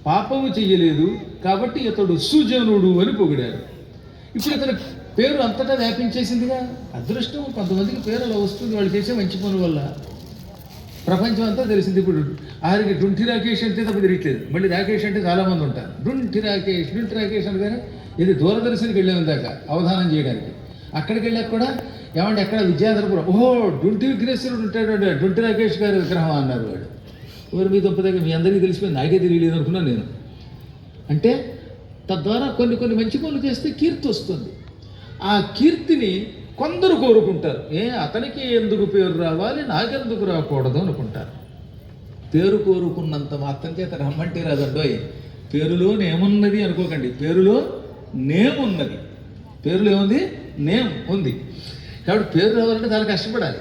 పాపము చెయ్యలేదు కాబట్టి ఇతడు సుజనుడు అని పొగిడారు. ఇప్పుడు ఇతని పేరు అంతటా వ్యాపించేసిందిగా. అదృష్టం, కొంతమందికి పేరు అలా వస్తుంది వాళ్ళు చేసే మంచి పనుల వల్ల. ప్రపంచం అంతా తెలిసింది. ఇప్పుడు ఆరికి డుంటి రాకేష్ అంటే తప్ప తిరగట్లేదు. మళ్ళీ రాకేష్ అంటే చాలామంది ఉంటారు. డుంటి రాకేష్ అనగానే ఇది దూరదర్శన్కి వెళ్ళాము ఇందాక అవధానం చేయడానికి. అక్కడికి వెళ్ళాక కూడా ఏమంటే ఎక్కడ విద్యాధరపురం, ఓహో డుంటి విఘ్నేశ్వరుడు ఉంటాడు, డుంటి రాకేష్ గారి విగ్రహం అన్నారు వాడు. ఎవరు మీ తప్ప దగ్గర మీ అందరికీ తెలిసిపోయింది, నాకే తెలియలేదు అనుకున్నాను నేను. అంటే తద్వారా కొన్ని మంచి పనులు చేస్తే కీర్తి వస్తుంది. ఆ కీర్తిని కొందరు కోరుకుంటారు. అతనికి ఎందుకు పేరు రావాలి, నాకెందుకు రాకూడదు అనుకుంటారు. పేరు కోరుకున్నంత మాత్రం చేత రమ్మంటే రాదండోయ్. పేరులో నేమున్నది అనుకోకండి, పేరులో నేమున్నది. పేరులో ఏముంది? నేమ్ ఉంది. కాబట్టి పేరు రావాలంటే చాలా కష్టపడాలి.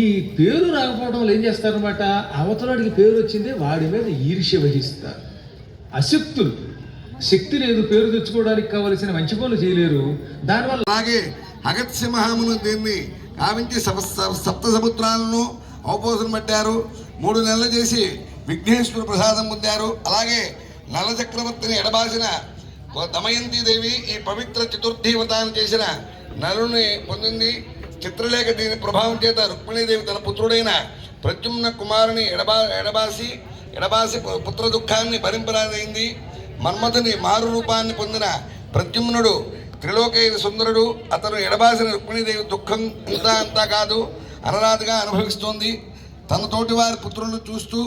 ఈ పేరు రాకపోవడం వల్ల ఏం చేస్తారనమాట, అవతలాడికి పేరు వచ్చిందే వాడి మీద ఈర్ష్య వహిస్తారు. అశక్తులు, శక్తి లేదు పేరు తెచ్చుకోవడానికి కావలసిన మంచి పనులు చేయలేరు. దానివల్ల అలాగే అగత్య మహామును దీన్ని కావించి సప్త సముద్రాలను అవపోసన పట్టారు. 3 నెలలు చేసి విఘ్నేశ్వర ప్రసాదం పొందారు. అలాగే నల చక్రవర్తిని ఎడబాసిన దమయంతి దేవి ఈ పవిత్ర చతుర్థి వ్రతాన్ని చేసిన నలుని పొందింది. చిత్రలేఖ దీని ప్రభావం చేత రుక్మిణీదేవి తన పుత్రుడైన ప్రద్యుమ్న కుమారుని ఎడబాసి పుత్ర దుఃఖాన్ని భరింపరాదైంది. మన్మథుని మారు రూపాన్ని పొందిన ప్రద్యుమ్నుడు త్రిలోకైన సుందరుడు. అతను ఎడబాసిన రుక్మిణీదేవి దుఃఖం అంతా కాదు అనరాదుగా అనుభవిస్తోంది. తన తోటి వారి పుత్రులను చూస్తూ